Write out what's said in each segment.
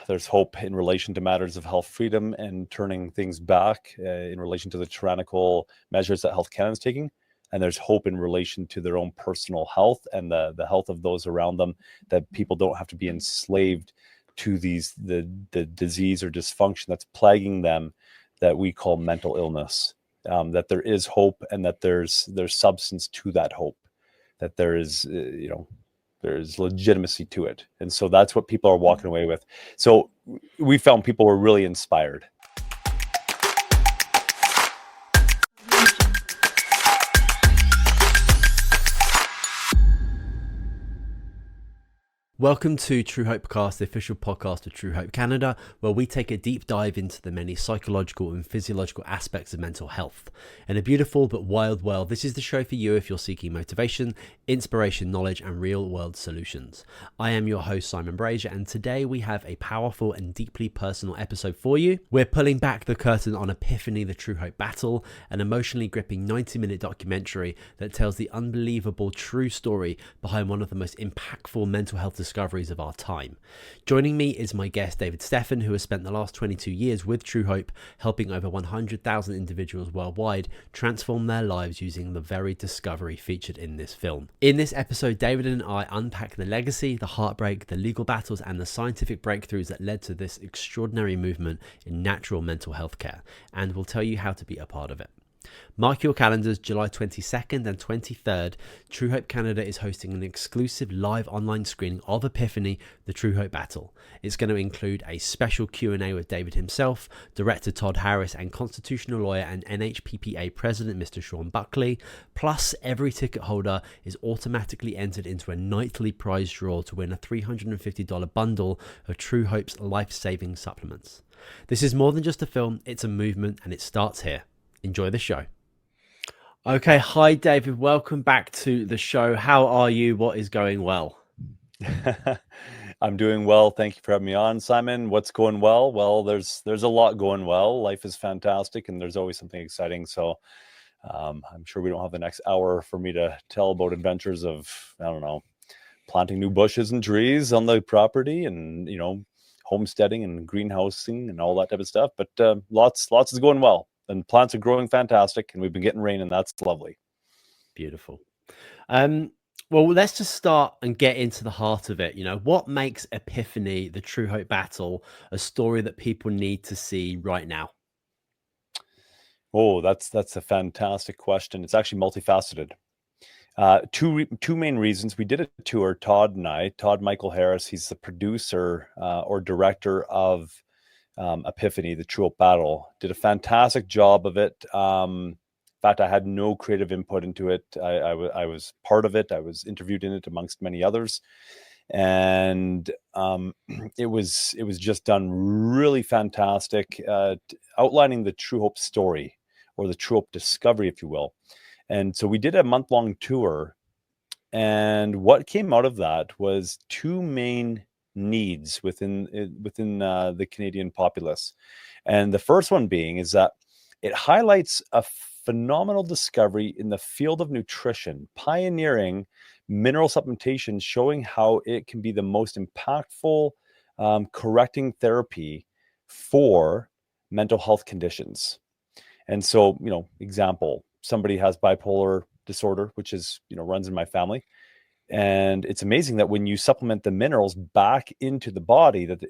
There's hope in relation to matters of health freedom and turning things back in relation to the tyrannical measures that Health Canada is taking. And there's hope in relation to their own personal health and the health of those around them, that people don't have to be enslaved to the disease or dysfunction that's plaguing them that we call mental illness. That there is hope, and that there's substance to that hope, that there is there's legitimacy to it. And so that's what people are walking away with. So we found people were really inspired. Welcome to Truehope Cast, the official podcast of Truehope Canada, where we take a deep dive into the many psychological and physiological aspects of mental health. In a beautiful but wild world, this is the show for you if you're seeking motivation, inspiration, knowledge, and real-world solutions. I am your host, Simon Brazier, and today we have a powerful and deeply personal episode for you. We're pulling back the curtain on Epiphany, the Truehope Battle, an emotionally gripping 90-minute documentary that tells the unbelievable true story behind one of the most impactful mental health discoveries of our time. Joining me is my guest, David Stephan, who has spent the last 22 years with Truehope, helping over 100,000 individuals worldwide transform their lives using the very discovery featured in this film. In this episode, David and I unpack the legacy, the heartbreak, the legal battles, and the scientific breakthroughs that led to this extraordinary movement in natural mental health care, and we'll tell you how to be a part of it. Mark your calendars, July 22nd and 23rd, Truehope Canada is hosting an exclusive live online screening of Epiphany, the Truehope Battle. It's going to include a special Q&A with David himself, director Todd Harris, and constitutional lawyer and NHPPA president Mr. Sean Buckley. Plus, every ticket holder is automatically entered into a nightly prize draw to win a $350 bundle of Truehope's life-saving supplements. This is more than just a film, it's a movement, and it starts here. Enjoy the show. Okay, hi David, welcome back to the show. How are you? What is going well? I'm doing well. Thank you for having me on, Simon. What's going well? Well, there's a lot going well. Life is fantastic, and there's always something exciting. So I'm sure we don't have the next hour for me to tell about adventures of, I don't know, planting new bushes and trees on the property, and homesteading and greenhousing and all that type of stuff. But lots is going well. And plants are growing fantastic, and we've been getting rain, and that's lovely. Beautiful. Well, let's just start and get into the heart of it. What makes Epiphany, the Truehope Battle, a story that people need to see right now? Oh, that's a fantastic question. It's actually multifaceted. Two main reasons. We did a tour, Todd and I. Todd Michael Harris, he's the producer or director of Epiphany, the Truehope Battle. Did a fantastic job of it. In fact, I had no creative input into it. I was part of it. I was interviewed in it amongst many others, and it was just done really fantastic, outlining the Truehope story, or the Truehope discovery, if you will. And so we did a month-long tour, and what came out of that was two main needs within the Canadian populace. And the first one being is that it highlights a phenomenal discovery in the field of nutrition, pioneering mineral supplementation, showing how it can be the most impactful correcting therapy for mental health conditions. And so, example, somebody has bipolar disorder, which is, runs in my family. And it's amazing that when you supplement the minerals back into the body that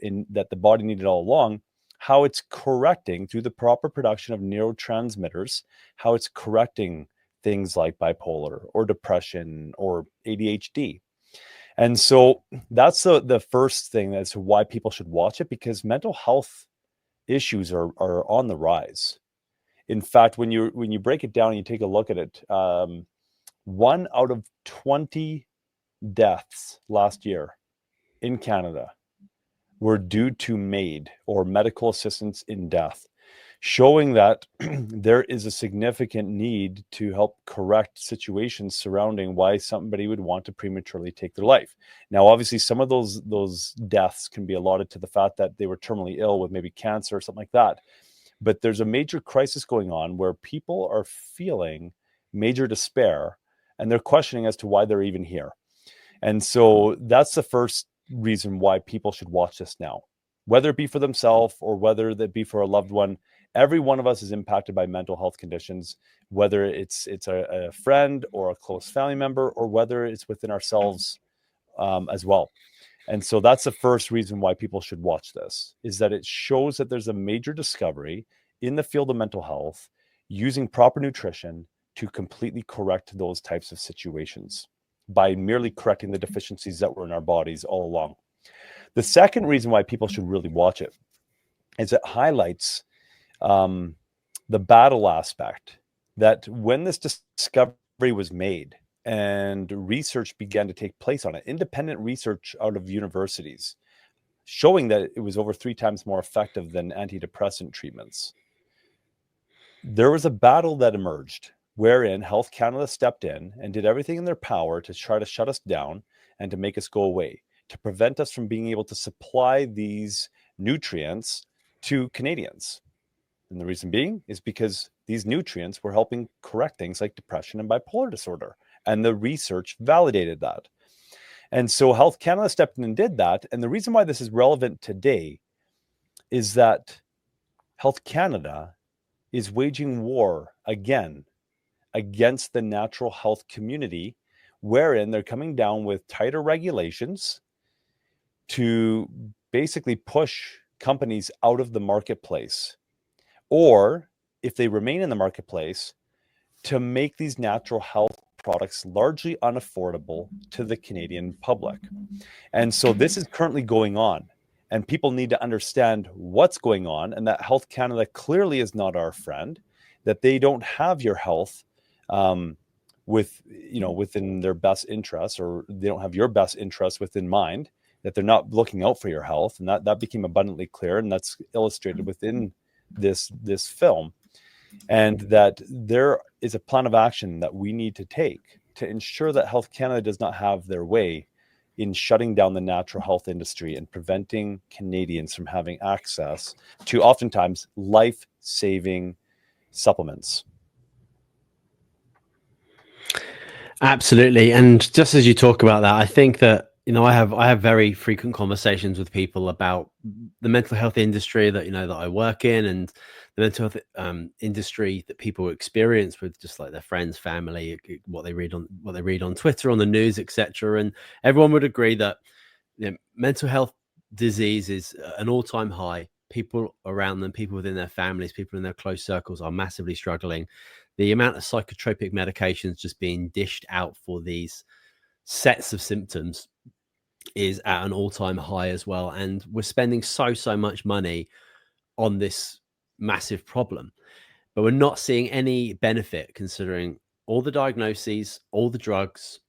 the body needed all along, how it's correcting through the proper production of neurotransmitters, how it's correcting things like bipolar or depression or ADHD. And so that's the first thing as to why people should watch it, because mental health issues are on the rise. In fact, when you break it down and you take a look at it, 1 out of 20 deaths last year in Canada were due to MAID, or medical assistance in death, showing that there is a significant need to help correct situations surrounding why somebody would want to prematurely take their life. Now, obviously, some of those deaths can be allotted to the fact that they were terminally ill with maybe cancer or something like that. But there's a major crisis going on where people are feeling major despair, and they're questioning as to why they're even here. And so that's the first reason why people should watch this now. whether it be for themselves or whether that be for a loved one. Every one of us is impacted by mental health conditions, whether it's a friend or a close family member, or whether it's within ourselves as well. And so that's the first reason why people should watch this, is that it shows that there's a major discovery in the field of mental health using proper nutrition to completely correct those types of situations by merely correcting the deficiencies that were in our bodies all along. The second reason why people should really watch it is it highlights the battle aspect, that when this discovery was made and research began to take place on it, independent research out of universities, showing that it was over 3 times more effective than antidepressant treatments, there was a battle that emerged wherein Health Canada stepped in and did everything in their power to try to shut us down and to make us go away, to prevent us from being able to supply these nutrients to Canadians. And the reason being is because these nutrients were helping correct things like depression and bipolar disorder. And the research validated that. And so Health Canada stepped in and did that. And the reason why this is relevant today is that Health Canada is waging war again against the natural health community, wherein they're coming down with tighter regulations to basically push companies out of the marketplace, or if they remain in the marketplace, to make these natural health products largely unaffordable to the Canadian public. And so this is currently going on, and people need to understand what's going on, and that Health Canada clearly is not our friend, that they don't have your health within their best interests, or they don't have your best interests within mind, that they're not looking out for your health. And that became abundantly clear, and that's illustrated within this film. And that there is a plan of action that we need to take to ensure that Health Canada does not have their way in shutting down the natural health industry and preventing Canadians from having access to oftentimes life-saving supplements. Absolutely. And just as you talk about that, I think that, I have very frequent conversations with people about the mental health industry that, that I work in, and the mental health industry that people experience with just like their friends, family, what they read on Twitter, on the news, etc. And everyone would agree that mental health disease is an all-time high. People around them, people within their families, people in their close circles are massively struggling. The amount of psychotropic medications just being dished out for these sets of symptoms is at an all-time high as well. And we're spending so much money on this massive problem, but we're not seeing any benefit, considering all the diagnoses, all the drugs,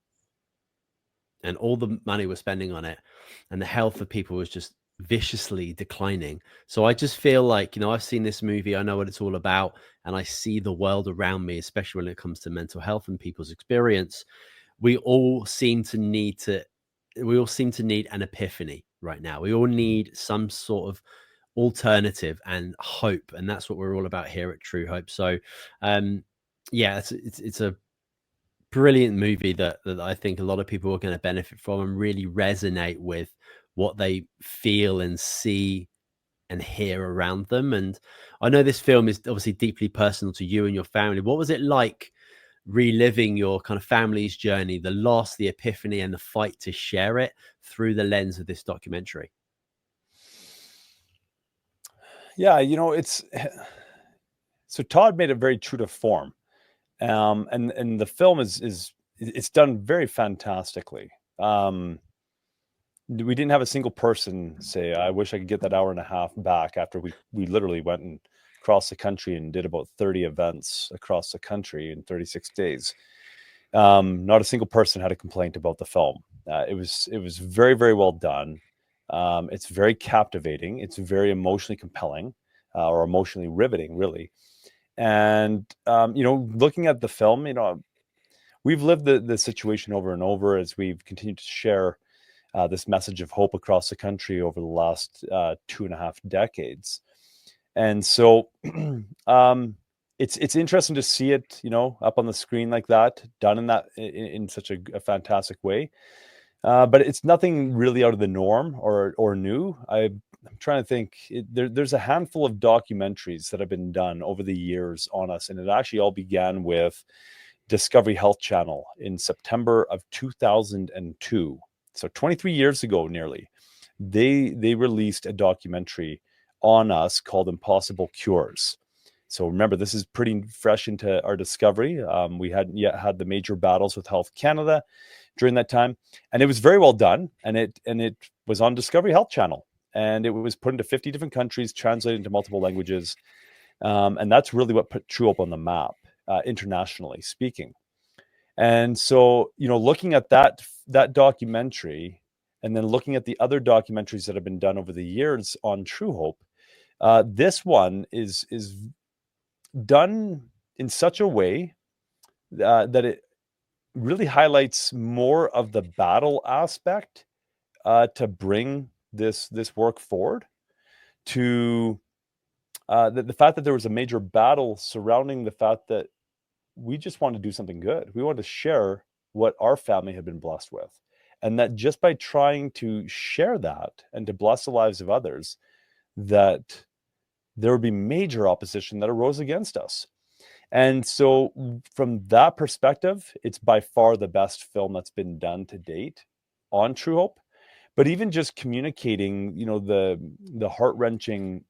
and all the money we're spending on it, and the health of people is just viciously declining. So I just feel like, I've seen this movie, I know what it's all about, and I see the world around me, especially when it comes to mental health and people's experience. We all seem to need an epiphany right now. We all need some sort of alternative and hope, and that's what we're all about here at Truehope. So it's a brilliant movie that I think a lot of people are going to benefit from and really resonate with what they feel and see and hear around them. And I know this film is obviously deeply personal to you and your family. What was it like reliving your kind of family's journey, the loss, the epiphany, and the fight to share it through the lens of this documentary? Yeah, so Todd made it very true to form. And the film is it's done very fantastically. We didn't have a single person say, I wish I could get that hour and a half back, after we literally went and across the country and did about 30 events across the country in 36 days. Not a single person had a complaint about the film. It was very, very well done. It's very captivating. It's very emotionally compelling, or emotionally riveting, really. And, looking at the film, we've lived the situation over and over as we've continued to share this message of hope across the country over the last 2.5 decades. And so it's interesting to see it, up on the screen like that, done in such a fantastic way. But it's nothing really out of the norm or new. I'm trying to think. There's a handful of documentaries that have been done over the years on us, and it actually all began with Discovery Health Channel in September of 2002. So 23 years ago, nearly, they released a documentary on us called Impossible Cures. So remember, this is pretty fresh into our discovery. We hadn't yet had the major battles with Health Canada during that time, and it was very well done. And it was on Discovery Health Channel, and it was put into 50 different countries, translated into multiple languages, and that's really what put Truehope on the map, internationally speaking. And so, looking at that documentary, and then looking at the other documentaries that have been done over the years on Truehope, this one is done in such a way that it really highlights more of the battle aspect, to bring this work forward, to the fact that there was a major battle surrounding the fact that we just wanted to do something good. We wanted to share what our family had been blessed with. And that just by trying to share that and to bless the lives of others, that there would be major opposition that arose against us. And so from that perspective, it's by far the best film that's been done to date on Truehope. But even just communicating, the heart-wrenching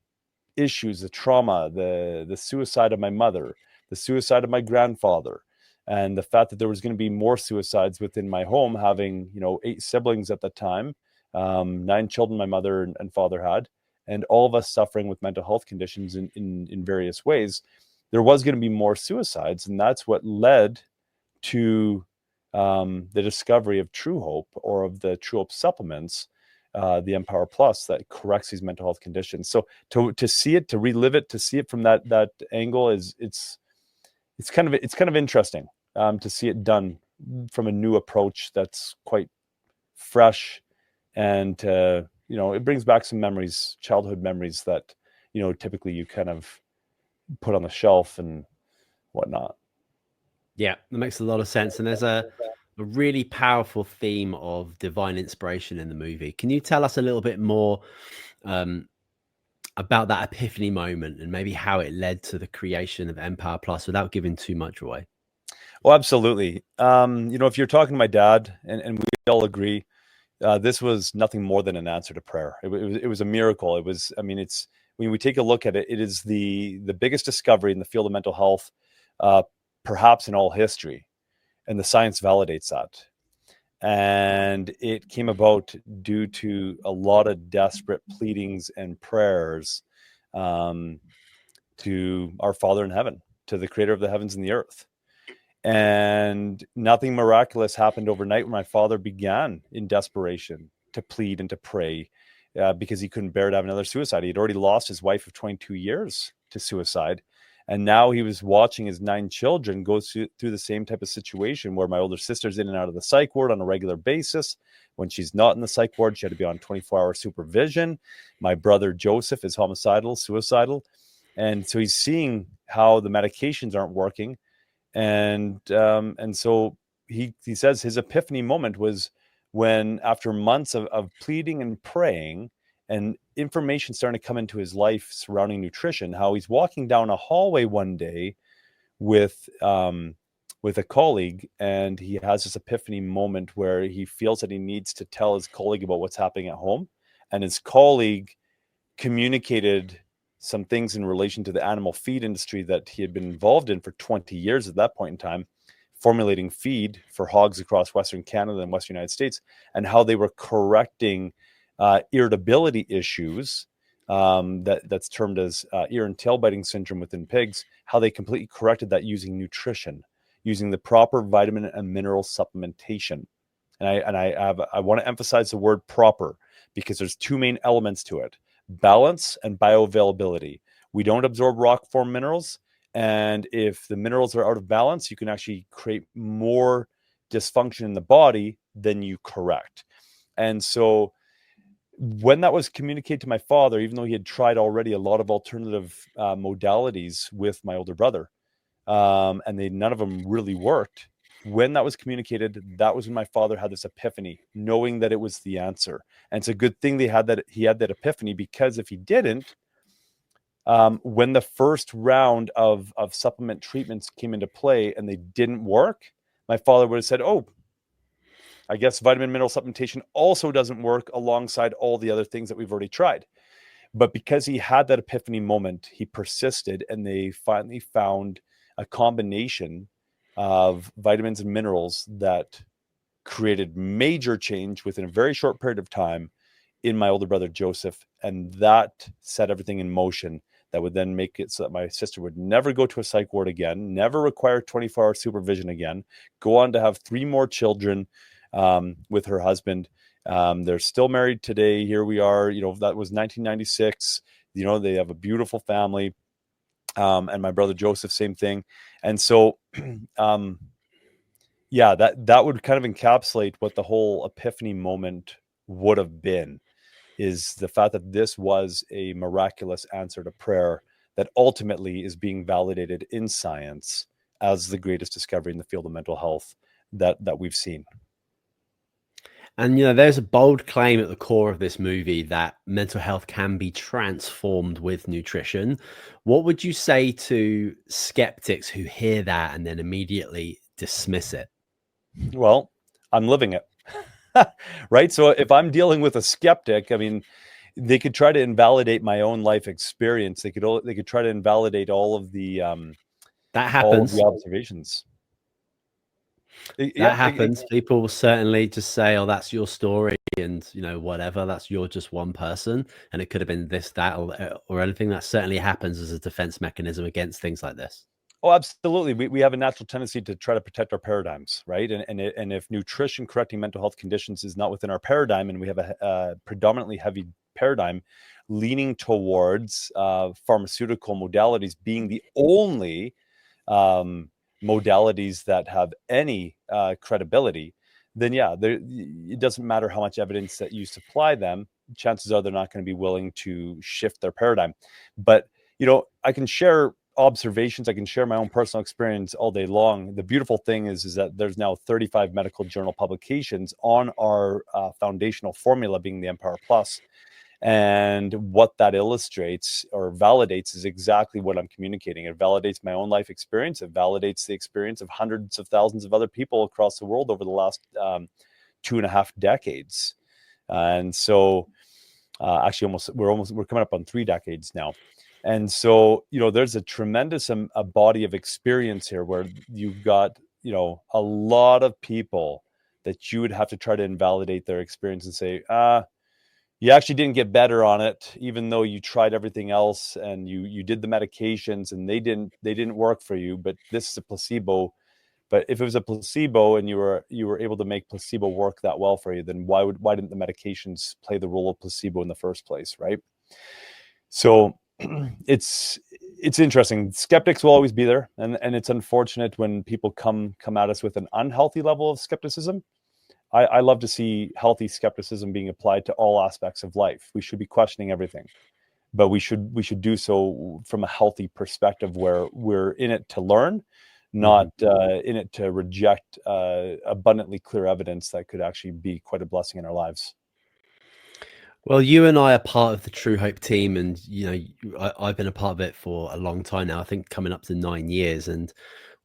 issues, the trauma, the suicide of my mother, the suicide of my grandfather, and the fact that there was going to be more suicides within my home, having 8 siblings at the time, 9 children my mother and father had, and all of us suffering with mental health conditions in various ways. There was going to be more suicides, and that's what led to the discovery of Truehope, or of the Truehope supplements, the Empower Plus, that corrects these mental health conditions. So to see it, to relive it, to see it from that angle it's kind of interesting, to see it done from a new approach that's quite fresh, and it brings back some memories, childhood memories that typically you kind of put on the shelf and whatnot. Yeah, that makes a lot of sense. And there's a really powerful theme of divine inspiration in the movie. Can you tell us a little bit more about that epiphany moment, and maybe how it led to the creation of Empower Plus, without giving too much away? Well, absolutely. If you're talking to my dad, and we all agree, this was nothing more than an answer to prayer. It was a miracle. It's when we take a look at it, it is the biggest discovery in the field of mental health, perhaps in all history, and the science validates that. And it came about due to a lot of desperate pleadings and prayers, to our Father in heaven, to the creator of the heavens and the earth. And nothing miraculous happened overnight when my father began in desperation to plead and to pray, because he couldn't bear to have another suicide. He had already lost his wife of 22 years to suicide. And now he was watching his 9 children go through the same type of situation, where my older sister's in and out of the psych ward on a regular basis. When she's not in the psych ward, she had to be on 24-hour supervision. My brother Joseph is homicidal, suicidal. And so he's seeing how the medications aren't working. And so he says his epiphany moment was when, after months of pleading and praying, and information starting to come into his life surrounding nutrition, how he's walking down a hallway one day with a colleague, and he has this epiphany moment where he feels that he needs to tell his colleague about what's happening at home. And his colleague communicated some things in relation to the animal feed industry that he had been involved in for 20 years at that point in time, formulating feed for hogs across Western Canada and Western United States, and how they were correcting irritability issues, that's termed as ear and tail biting syndrome within pigs, how they completely corrected that using nutrition, using the proper vitamin and mineral supplementation. And I want to emphasize the word proper, because there's 2 main elements to it: balance and bioavailability. We don't absorb rock form minerals, and if the minerals are out of balance, you can actually create more dysfunction in the body than you correct. And so when that was communicated to my father, even though he had tried already a lot of alternative modalities with my older brother, and none of them really worked, when that was communicated, that was when my father had this epiphany, knowing that it was the answer. And it's a good thing he had that epiphany, because if he didn't, when the first round of supplement treatments came into play and they didn't work, my father would have said, oh, I guess vitamin mineral supplementation also doesn't work alongside all the other things that we've already tried. But because he had that epiphany moment, he persisted, and they finally found a combination of vitamins and minerals that created major change within a very short period of time in my older brother, Joseph. And that set everything in motion that would then make it so that my sister would never go to a psych ward again, never require 24-hour supervision again, go on to have 3 more children with her husband. They're still married today. Here we are, that was 1996. They have a beautiful family. And my brother Joseph, same thing. And so, yeah, that would kind of encapsulate what the whole epiphany moment would have been, is the fact that this was a miraculous answer to prayer that ultimately is being validated in science as the greatest discovery in the field of mental health that we've seen. And, there's a bold claim at the core of this movie that mental health can be transformed with nutrition. What would you say to skeptics who hear that and then immediately dismiss it? Well, I'm living it, right? So if I'm dealing with a skeptic, I mean, they could try to invalidate my own life experience. They could try to invalidate all of the that happens. All of the observations. That happens. People will certainly just say, oh, that's your story, and whatever, you're just one person, and it could have been this, that, or anything. That certainly happens as a defense mechanism against things like this. Oh, absolutely. We have a natural tendency to try to protect our paradigms, right? And if nutrition correcting mental health conditions is not within our paradigm, and we have a predominantly heavy paradigm leaning towards pharmaceutical modalities being the only modalities that have any credibility, then yeah, it doesn't matter how much evidence that you supply them. Chances are they're not going to be willing to shift their paradigm. But I can share observations, I can share my own personal experience all day long. The beautiful thing is that there's now 35 medical journal publications on our foundational formula, being the Empower Plus. And what that illustrates or validates is exactly what I'm communicating. It validates my own life experience. It validates the experience of hundreds of thousands of other people across the world over the last 2.5 decades. And so actually we're coming up on 3 decades now. And so, there's a tremendous a body of experience here where you've got, a lot of people that you would have to try to invalidate their experience and say, you actually didn't get better on it, even though you tried everything else and you did the medications and they didn't work for you, but this is a placebo. But if it was a placebo and you were able to make placebo work that well for you, then why didn't the medications play the role of placebo in the first place, right? So it's interesting. Skeptics will always be there, and it's unfortunate when people come at us with an unhealthy level of skepticism. I love to see healthy skepticism being applied to all aspects of life. We should be questioning everything, but we should do so from a healthy perspective where we're in it to learn, not in it to reject abundantly clear evidence that could actually be quite a blessing in our lives. Well, you and I are part of the Truehope team, and I've been a part of it for a long time now. I think coming up to 9 years, and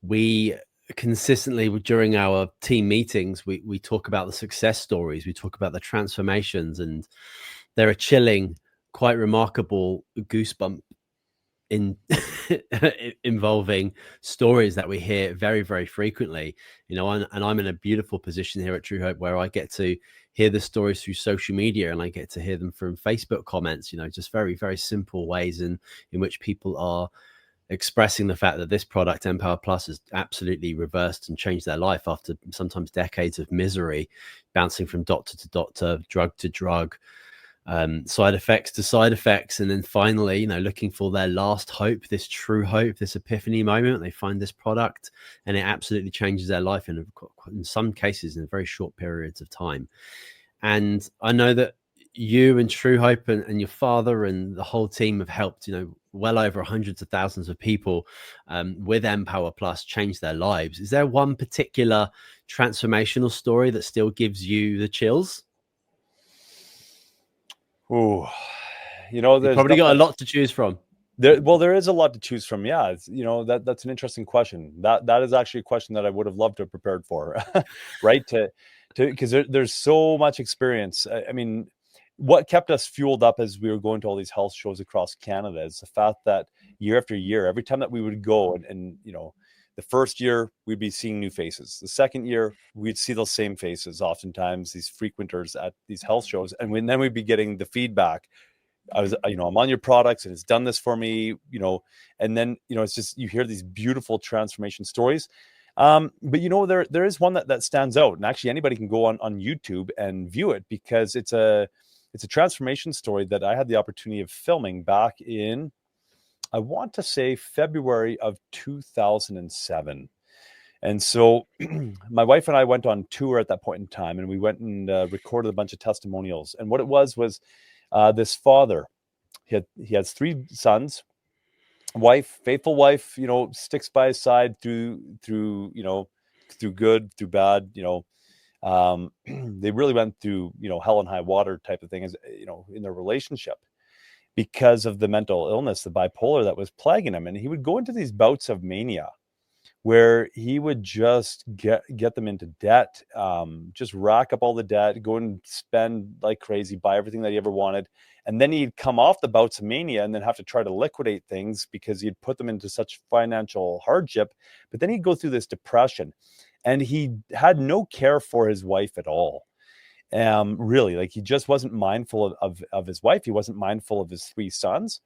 we consistently during our team meetings we talk about the success stories, we talk about the transformations, and there are chilling, quite remarkable goosebump in involving stories that we hear very, very frequently, and I'm in a beautiful position here at Truehope where I get to hear the stories through social media, and I get to hear them from Facebook comments, just very, very simple ways in which people are expressing the fact that this product, Empower Plus, has absolutely reversed and changed their life after sometimes decades of misery, bouncing from doctor to doctor, drug to drug, side effects to side effects. And then finally, looking for their last hope, this true hope, this epiphany moment, they find this product and it absolutely changes their life in some cases in very short periods of time. And I know that you and Truehope and your father and the whole team have helped, well over hundreds of thousands of people with Empower Plus change their lives. Is there one particular transformational story that still gives you the chills? Oh, You've there's probably got a definitely lot to choose from. there is a lot to choose from. Yeah, it's, that's an interesting question. That is actually a question that I would have loved to have prepared for, right? Because there's so much experience. I mean, what kept us fueled up as we were going to all these health shows across Canada is the fact that year after year, every time that we would go and the first year we'd be seeing new faces. The second year we'd see those same faces, oftentimes these frequenters at these health shows, and then we'd be getting the feedback. I'm on your products and it's done this for me, and then, it's just, you hear these beautiful transformation stories. But there is one that stands out, and actually anybody can go on YouTube and view it, because it's a transformation story that I had the opportunity of filming back in, I want to say, February of 2007. And so my wife and I went on tour at that point in time, and we went and recorded a bunch of testimonials. And what it was this father, he has three sons, faithful wife, sticks by his side through good, through bad, they really went through, hell and high water type of thing, as in their relationship, because of the mental illness, the bipolar that was plaguing him. And he would go into these bouts of mania where he would just get them into debt, just rack up all the debt, go and spend like crazy, buy everything that he ever wanted. And then he'd come off the bouts of mania and then have to try to liquidate things because he'd put them into such financial hardship. But then he'd go through this depression, and he had no care for his wife at all. Really, like, he just wasn't mindful of his wife. He wasn't mindful of his three sons.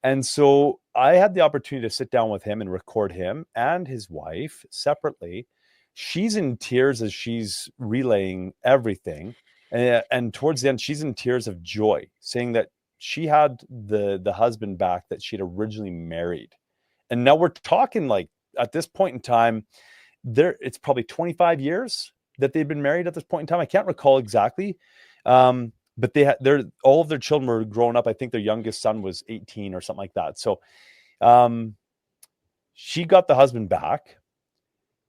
And so I had the opportunity to sit down with him and record him and his wife separately. She's in tears as she's relaying everything. And towards the end, she's in tears of joy, saying that she had the husband back that she'd originally married. And now we're talking, like, at this point in time, it's probably 25 years that they've been married at this point in time. I can't recall exactly. But all of their children were growing up. I think their youngest son was 18 or something like that. So she got the husband back.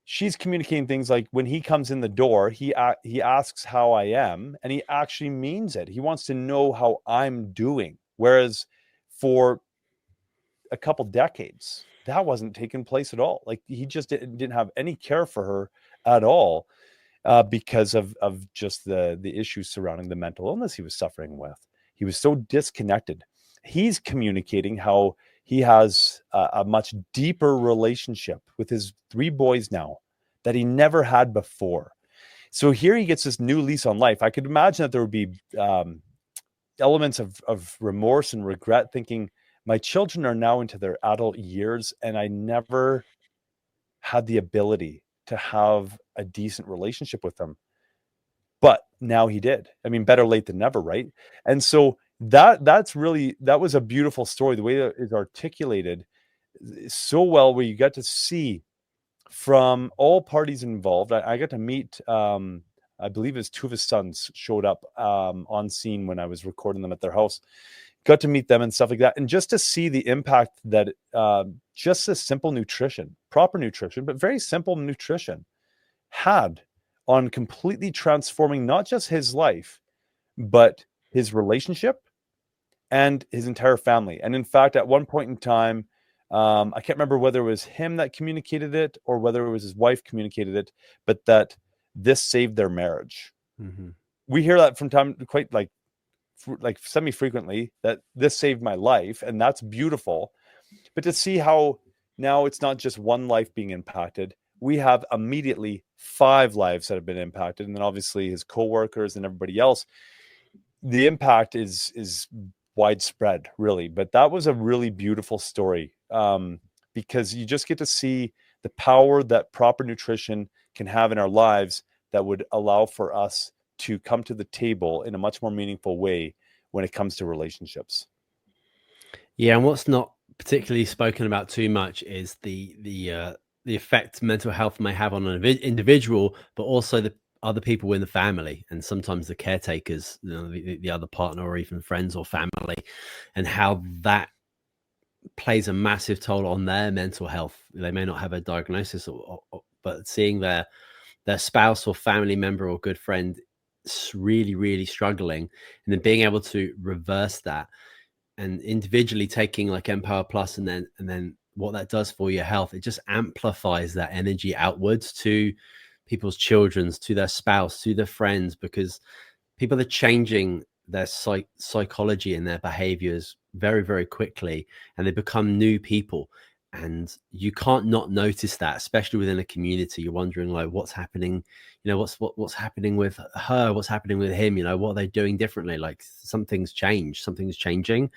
She's communicating things like, when he comes in the door, he asks how I am, and he actually means it. He wants to know how I'm doing. Whereas for a couple decades, that wasn't taking place at all. Like, he just didn't have any care for her at all. Because of just the issues surrounding the mental illness he was suffering with. He was so disconnected. He's communicating how he has a much deeper relationship with his three boys now that he never had before. So here he gets this new lease on life. I could imagine that there would be elements of remorse and regret, thinking, my children are now into their adult years, and I never had the ability to have a decent relationship with them. But now he did. I mean, better late than never, right? And so that was a beautiful story. The way that is articulated so well, where you get to see from all parties involved. I got to meet, I believe his two of his sons showed up on scene when I was recording them at their house. Got to meet them and stuff like that. And just to see the impact that just this simple nutrition, proper nutrition, but very simple nutrition, had on completely transforming not just his life, but his relationship and his entire family. And in fact, at one point in time, I can't remember whether it was him that communicated it or whether it was his wife communicated it, but that this saved their marriage. Mm-hmm. We hear that from time, quite like semi-frequently, that this saved my life, and that's beautiful. But to see how now it's not just one life being impacted, we have immediately 5 lives that have been impacted, and then obviously his co-workers and everybody else. The impact is widespread, really. But that was a really beautiful story, because you just get to see the power that proper nutrition can have in our lives, that would allow for us to come to the table in a much more meaningful way when it comes to relationships. Yeah, and what's not particularly spoken about too much is the effect mental health may have on an individual, but also the other people in the family, and sometimes the caretakers, the other partner, or even friends or family, and how that plays a massive toll on their mental health. They may not have a diagnosis, but seeing their spouse or family member or good friend really, really struggling, and then being able to reverse that, and individually taking like Empower Plus, and then what that does for your health, it just amplifies that energy outwards to people's children's, to their spouse, to their friends, because people are changing their psychology and their behaviors very, very quickly, and they become new people. And you can't not notice that, especially within a community. You're wondering, like, what's happening, what's happening with her, what's happening with him, what are they doing differently? Like, something's changed, something's changing.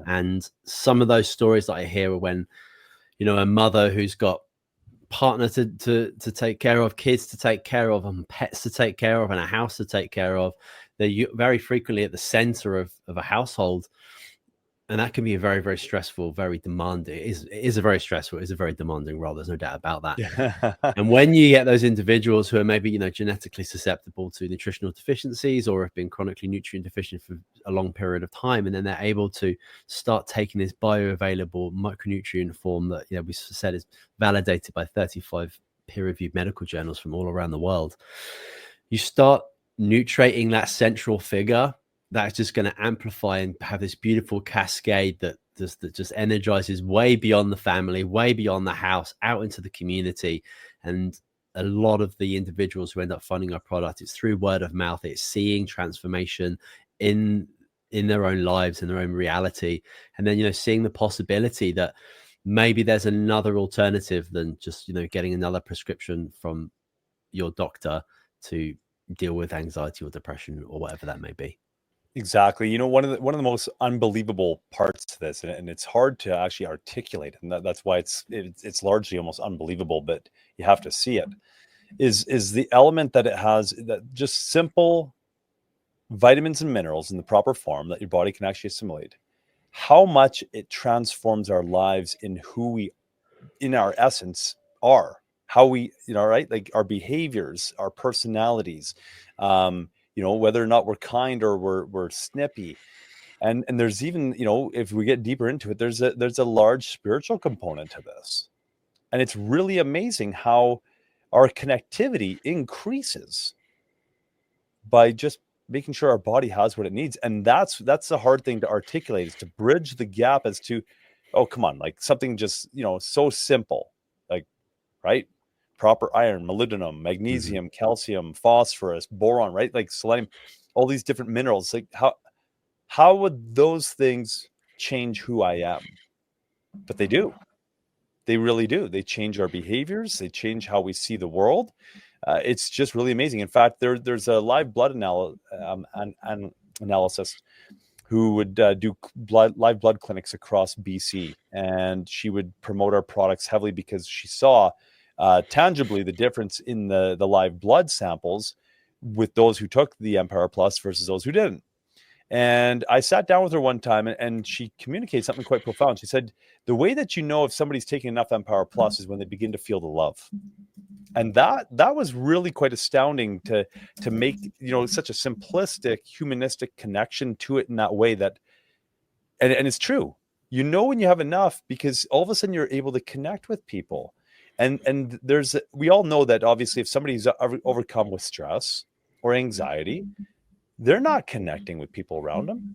And some of those stories that I hear are when, a mother who's got partner to take care of, kids to take care of, and pets to take care of, and a house to take care of. They're very frequently at the center of a household. And that can be a very, very stressful, very demanding. It is a very stressful, it's a very demanding role. There's no doubt about that. Yeah. And when you get those individuals who are maybe, genetically susceptible to nutritional deficiencies, or have been chronically nutrient deficient for a long period of time, and then they're able to start taking this bioavailable micronutrient form that, we said is validated by 35 peer-reviewed medical journals from all around the world, you start nutrating that central figure. That's just going to amplify and have this beautiful cascade that just energizes way beyond the family, way beyond the house, out into the community. And a lot of the individuals who end up finding our product, it's through word of mouth. It's seeing transformation in their own lives, in their own reality. And then, seeing the possibility that maybe there's another alternative than just, getting another prescription from your doctor to deal with anxiety or depression or whatever that may be. Exactly. One of the most unbelievable parts to this, and it's hard to actually articulate, and that's why it's largely almost unbelievable, but you have to see it, is the element that it has, that just simple vitamins and minerals in the proper form that your body can actually assimilate, how much it transforms our lives in who we, in our essence, are, how we, right? Like our behaviors, our personalities, whether or not we're kind or we're snippy. And there's even, if we get deeper into it, there's a large spiritual component to this. And it's really amazing how our connectivity increases by just making sure our body has what it needs. And that's the hard thing to articulate, is to bridge the gap as to, oh, come on, like something just, so simple, like, right? Proper iron, molybdenum, magnesium, calcium, phosphorus, boron, right? Like selenium, all these different minerals. Like how would those things change who I am? But they do. They really do. They change our behaviors. They change how we see the world. It's just really amazing. In fact, there's a live blood analysis who would do live blood clinics across BC, and she would promote our products heavily because she saw tangibly the difference in the live blood samples with those who took the Empower Plus versus those who didn't. And I sat down with her one time, and she communicated something quite profound. She said, the way that you know if somebody's taking enough Empower Plus is when they begin to feel the love. And that was really quite astounding to make, such a simplistic, humanistic connection to it in that way, that, and it's true. When you have enough, because all of a sudden you're able to connect with people. And we all know that obviously if somebody's overcome with stress or anxiety, they're not connecting with people around them.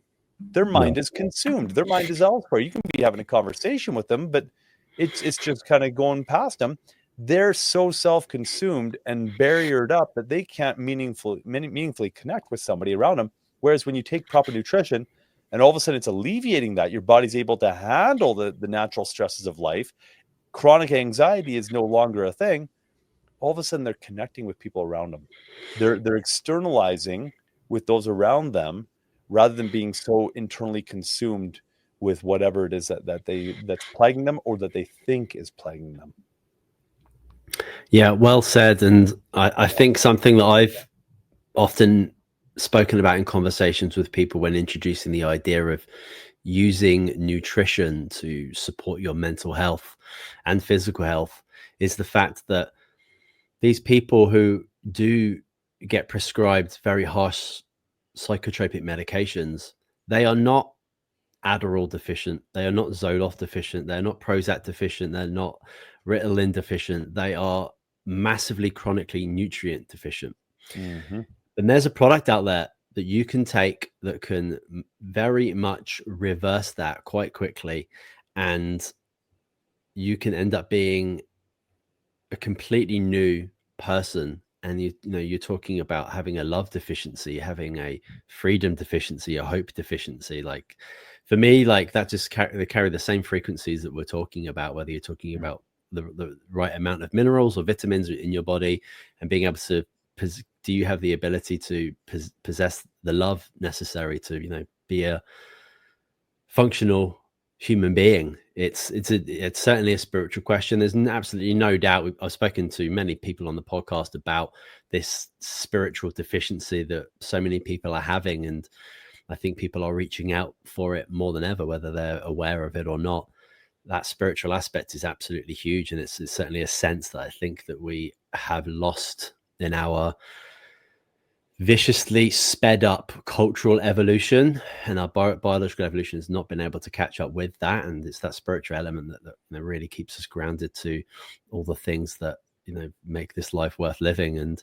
Their mind is consumed. Their mind is elsewhere. You can be having a conversation with them, but it's just kind of going past them. They're so self-consumed and barriered up that they can't meaningfully connect with somebody around them. Whereas when you take proper nutrition, and all of a sudden it's alleviating that, your body's able to handle the natural stresses of life. Chronic anxiety is no longer a thing. All of a sudden they're connecting with people around them. They're externalizing with those around them, rather than being so internally consumed with whatever it is that's plaguing them, or that they think is plaguing them. Yeah, well said. And I think something that I've often spoken about in conversations with people when introducing the idea of using nutrition to support your mental health and physical health is the fact that these people who do get prescribed very harsh psychotropic medications, they are not Adderall deficient. They are not Zoloft deficient. They're not Prozac deficient. They're not Ritalin deficient. They are massively chronically nutrient deficient. Mm-hmm. And there's a product out there that you can take that can very much reverse that quite quickly. And you can end up being a completely new person. And you're talking about having a love deficiency, having a freedom deficiency, a hope deficiency. Like for me, like that just they carry the same frequencies that we're talking about, whether you're talking about the right amount of minerals or vitamins in your body, and being able to do you have the ability to possess the love necessary to be a functional human being. It's certainly a spiritual question. There's absolutely no doubt. I've spoken to many people on the podcast about this spiritual deficiency that so many people are having, and I think people are reaching out for it more than ever, whether they're aware of it or not. That spiritual aspect is absolutely huge, and it's certainly a sense that I think that we have lost in our viciously sped up cultural evolution, and our biological evolution has not been able to catch up with that. And it's that spiritual element that really keeps us grounded to all the things that make this life worth living. And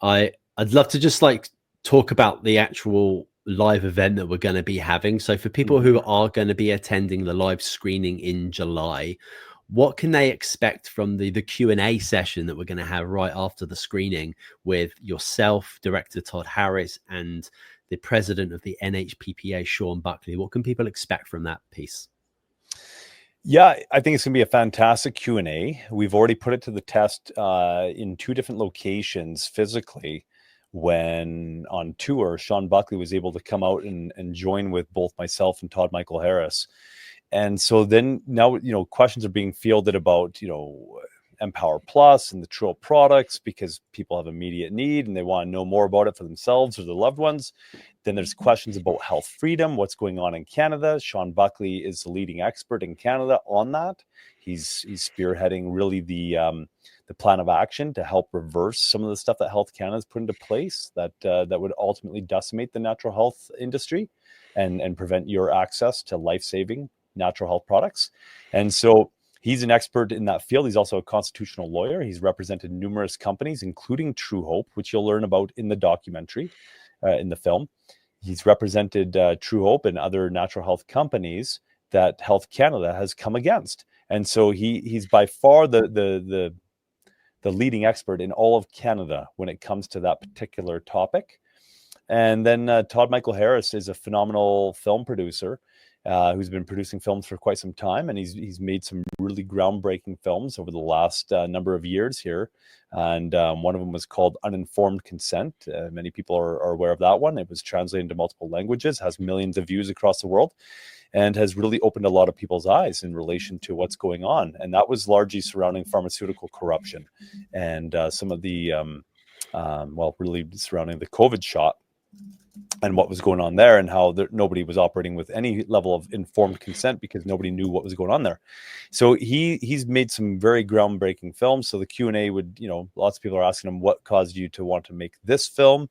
I'd love to just like talk about the actual live event that we're going to be having. So for people who are going to be attending the live screening in July, what can they expect from the Q&A session that we're going to have right after the screening with yourself, Director Todd Harris, and the president of the NHPPA, Sean Buckley? What can people expect from that piece? Yeah, I think it's going to be a fantastic Q&A. We've already put it to the test in 2 different locations physically. When on tour, Sean Buckley was able to come out and join with both myself and Todd Michael Harris. And so then now, questions are being fielded about, Empower Plus and the Truehope products, because people have immediate need and they want to know more about it for themselves or their loved ones. Then there's questions about health freedom, what's going on in Canada. Sean Buckley is the leading expert in Canada on that. He's spearheading really the plan of action to help reverse some of the stuff that Health Canada has put into place that would ultimately decimate the natural health industry and prevent your access to life-saving natural health products. And so he's an expert in that field. He's also a constitutional lawyer. He's represented numerous companies, including Truehope, which you'll learn about in the documentary, in the film. He's represented Truehope and other natural health companies that Health Canada has come against. And so he's by far the leading expert in all of Canada when it comes to that particular topic. And then Todd Michael Harris is a phenomenal film producer who's been producing films for quite some time, and he's made some really groundbreaking films over the last number of years here. And one of them was called Uninformed Consent. Many people are aware of that one. It was translated into multiple languages, has millions of views across the world, and has really opened a lot of people's eyes in relation to what's going on. And that was largely surrounding pharmaceutical corruption and some of the, really surrounding the COVID shot and what was going on there, and how nobody was operating with any level of informed consent because nobody knew what was going on there. So he's made some very groundbreaking films. So the Q&A would, lots of people are asking him, what caused you to want to make this film?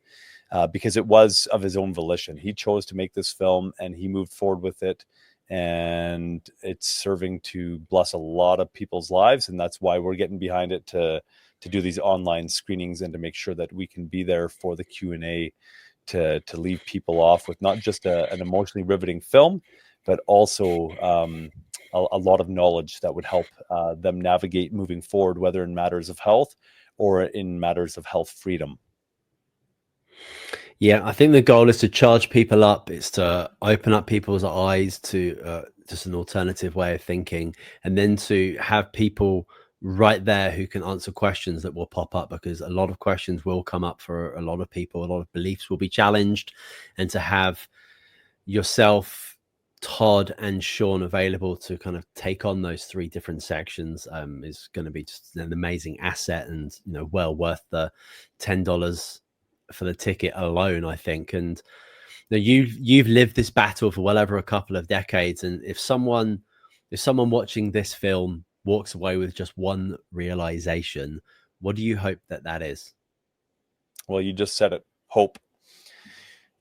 Because it was of his own volition. He chose to make this film and he moved forward with it, and it's serving to bless a lot of people's lives. And that's why we're getting behind it to do these online screenings and to make sure that we can be there for the Q&A to leave people off with not just an emotionally riveting film, but also a lot of knowledge that would help them navigate moving forward, whether in matters of health or in matters of health freedom. Yeah, I think the goal is to charge people up. It's to open up people's eyes to just an alternative way of thinking, and then to have people right there who can answer questions that will pop up, because a lot of questions will come up for a lot of people. A lot of beliefs will be challenged, and to have yourself, Todd, and Sean available to kind of take on those 3 different sections is going to be just an amazing asset, and well worth the $10 for the ticket alone, I think. And you've lived this battle for well over a couple of decades, and if someone watching this film walks away with just one realization, what do you hope that is? Well, you just said it. Hope.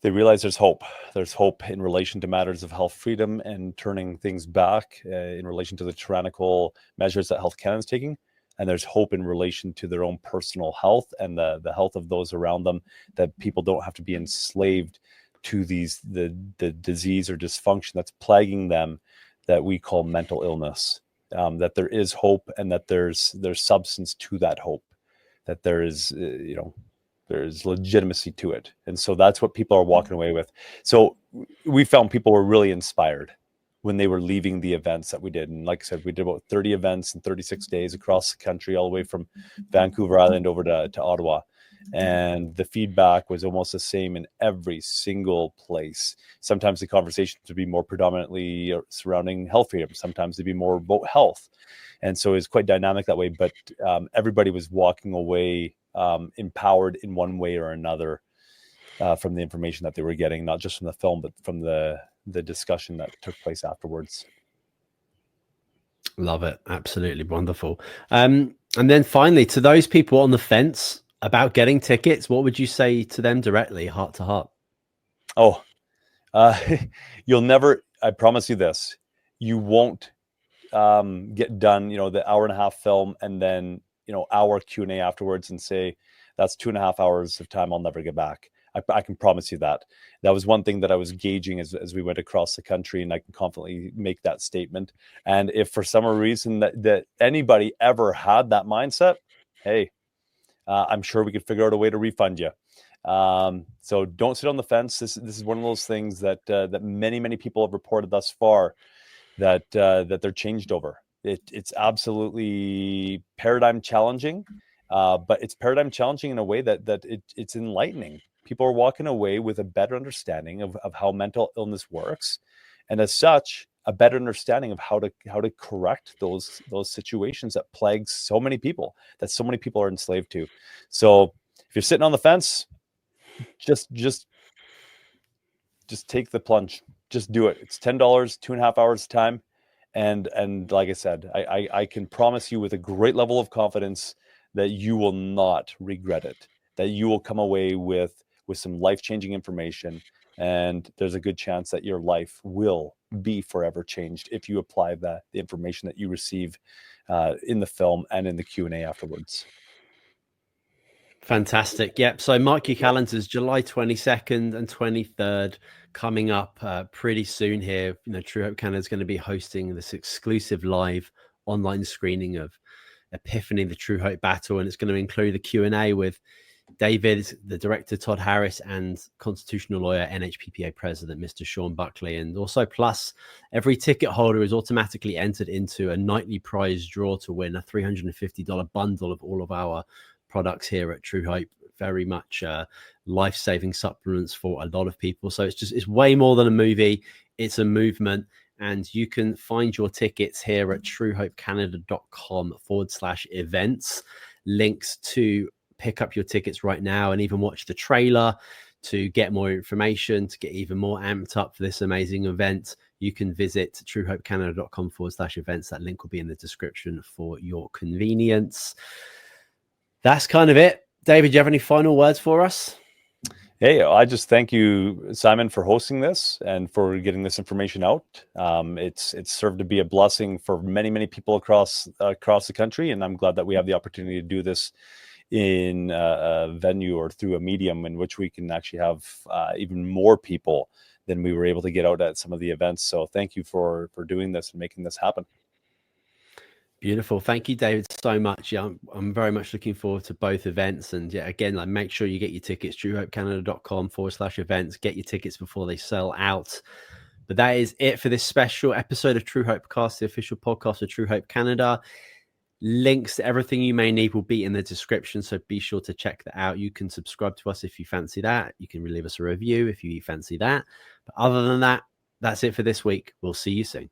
They realize there's hope. There's hope in relation to matters of health freedom and turning things back in relation to the tyrannical measures that Health Canada is taking. And there's hope in relation to their own personal health and the health of those around them, that people don't have to be enslaved to the disease or dysfunction that's plaguing them that we call mental illness. That there is hope, and that there's substance to that hope, that there is, there's legitimacy to it. And so that's what people are walking away with. So we found people were really inspired when they were leaving the events that we did. And like I said, we did about 30 events in 36 days across the country, all the way from Vancouver Island over to Ottawa. And the feedback was almost the same in every single place. Sometimes the conversations would be more predominantly surrounding health freedom. Sometimes they'd be more about health. And so it's quite dynamic that way. But everybody was walking away empowered in one way or another from the information that they were getting, not just from the film, but from the discussion that took place afterwards. Love it. Absolutely wonderful. And then finally, to those people on the fence about getting tickets, what would you say to them directly, heart to heart? Oh, you'll never, I promise you this, you won't get done, the hour and a half film and then, hour Q&A afterwards and say, that's 2.5 hours of time I'll never get back. I can promise you that. That was one thing that I was gauging as we went across the country, and I can confidently make that statement. And if for some reason that anybody ever had that mindset, hey, I'm sure we could figure out a way to refund you. So don't sit on the fence. This is one of those things that many people have reported thus far that they're changed over. It's absolutely paradigm challenging, but it's paradigm challenging in a way that it's enlightening. People are walking away with a better understanding of how mental illness works, and as such, a better understanding of how to correct those situations that plague so many people, that so many people are enslaved to. So if you're sitting on the fence, just take the plunge. Just do it. It's $10, 2.5 hours time. And like I said, I can promise you with a great level of confidence that you will not regret it, that you will come away with some life-changing information. And there's a good chance that your life will be forever changed if you apply the information that you receive in the film and in the Q&A afterwards. Fantastic. Yep. So mark your calendars, July 22nd and 23rd coming up pretty soon here. Truehope Canada is going to be hosting this exclusive live online screening of Epiphany, the Truehope Battle, and it's going to include a Q&A with David, the director, Todd Harris, and constitutional lawyer, NHPPA president, Mr. Sean Buckley. And also, plus, every ticket holder is automatically entered into a nightly prize draw to win a $350 bundle of all of our products here at Truehope. Very much life-saving supplements for a lot of people. So it's way more than a movie. It's a movement. And you can find your tickets here at truehopecanada.com/events. Links to pick up your tickets right now and even watch the trailer to get more information, to get even more amped up for this amazing event. You can visit truehopecanada.com/events. That link will be in the description for your convenience. That's kind of it. David, do you have any final words for us? Hey, I just thank you, Simon, for hosting this and for getting this information out. It's served to be a blessing for many people across the country, and I'm glad that we have the opportunity to do this in a venue or through a medium in which we can actually have even more people than we were able to get out at some of the events. So thank you for doing this and making this happen. Beautiful. Thank you, David, so much. Yeah, I'm very much looking forward to both events. And yeah, again, make sure you get your tickets, truehopecanada.com/events. Get your tickets before they sell out. But that is it for this special episode of Truehope Cast, the official podcast of Truehope Canada. Links to everything you may need will be in the description, so be sure to check that out. You can subscribe to us if you fancy that. You can leave us a review if you fancy that. But other than that, that's it for this week. We'll see you soon.